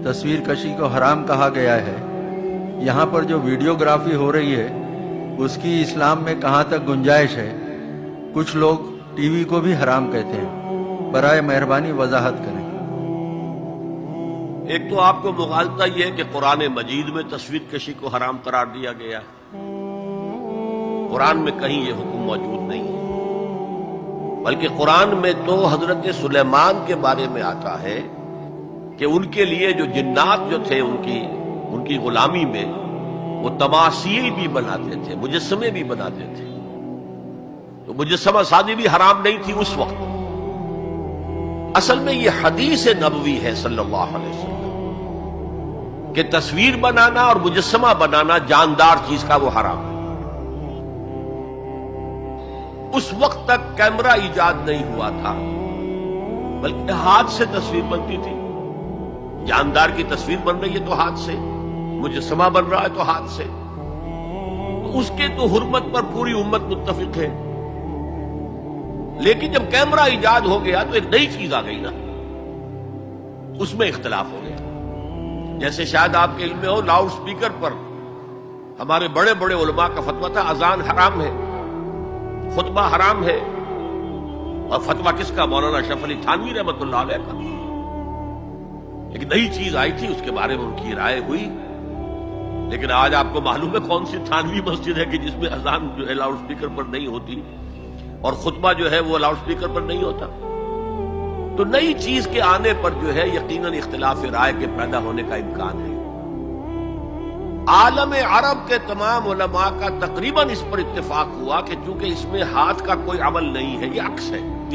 تصویر کشی کو حرام کہا گیا ہے، یہاں پر جو ویڈیوگرافی ہو رہی ہے اس کی اسلام میں کہاں تک گنجائش ہے؟ کچھ لوگ ٹی وی کو بھی حرام کہتے ہیں، برائے مہربانی وضاحت کریں۔ ایک تو آپ کو مغالطہ یہ ہے کہ قرآن مجید میں تصویر کشی کو حرام قرار دیا گیا ہے۔ قرآن میں کہیں یہ حکم موجود نہیں ہے، بلکہ قرآن میں تو حضرت سلیمان کے بارے میں آتا ہے کہ ان کے لیے جو جنات جو تھے ان کی غلامی میں وہ تماثیل بھی بناتے تھے، مجسمے بھی بناتے تھے، تو مجسمہ سازی بھی حرام نہیں تھی اس وقت۔ اصل میں یہ حدیث نبوی ہے صلی اللہ علیہ وسلم کہ تصویر بنانا اور مجسمہ بنانا جاندار چیز کا وہ حرام ہے۔ اس وقت تک کیمرہ ایجاد نہیں ہوا تھا، بلکہ ہاتھ سے تصویر بنتی تھی۔ جاندار کی تصویر بن رہی ہے تو ہاتھ سے، مجسمہ بن رہا ہے تو ہاتھ سے، تو اس کے تو حرمت پر پوری امت متفق ہے۔ لیکن جب کیمرہ ایجاد ہو گیا تو ایک نئی چیز آ گئی نا، اس میں اختلاف ہو گیا۔ جیسے شاید آپ کے علم میں ہو، لاؤڈ سپیکر پر ہمارے بڑے بڑے علماء کا فتویٰ تھا اذان حرام ہے، خطبہ حرام ہے، اور فتویٰ کس کا؟ مولانا اشرف علی تھانوی رحمۃ اللہ علیہ کا۔ ایک نئی چیز آئی تھی، اس کے بارے میں ان کی رائے ہوئی، لیکن آج آپ کو معلوم ہے کون سی تھانوی مسجد ہے کہ جس میں اذان جو ہے لاؤڈ سپیکر پر نہیں ہوتی اور خطبہ جو ہے وہ لاؤڈ سپیکر پر نہیں ہوتا۔ تو نئی چیز کے آنے پر جو ہے یقیناً اختلاف رائے کے پیدا ہونے کا امکان ہے۔ عالم عرب کے تمام علماء کا تقریباً اس پر اتفاق ہوا کہ چونکہ اس میں ہاتھ کا کوئی عمل نہیں ہے، یہ عکس ہے،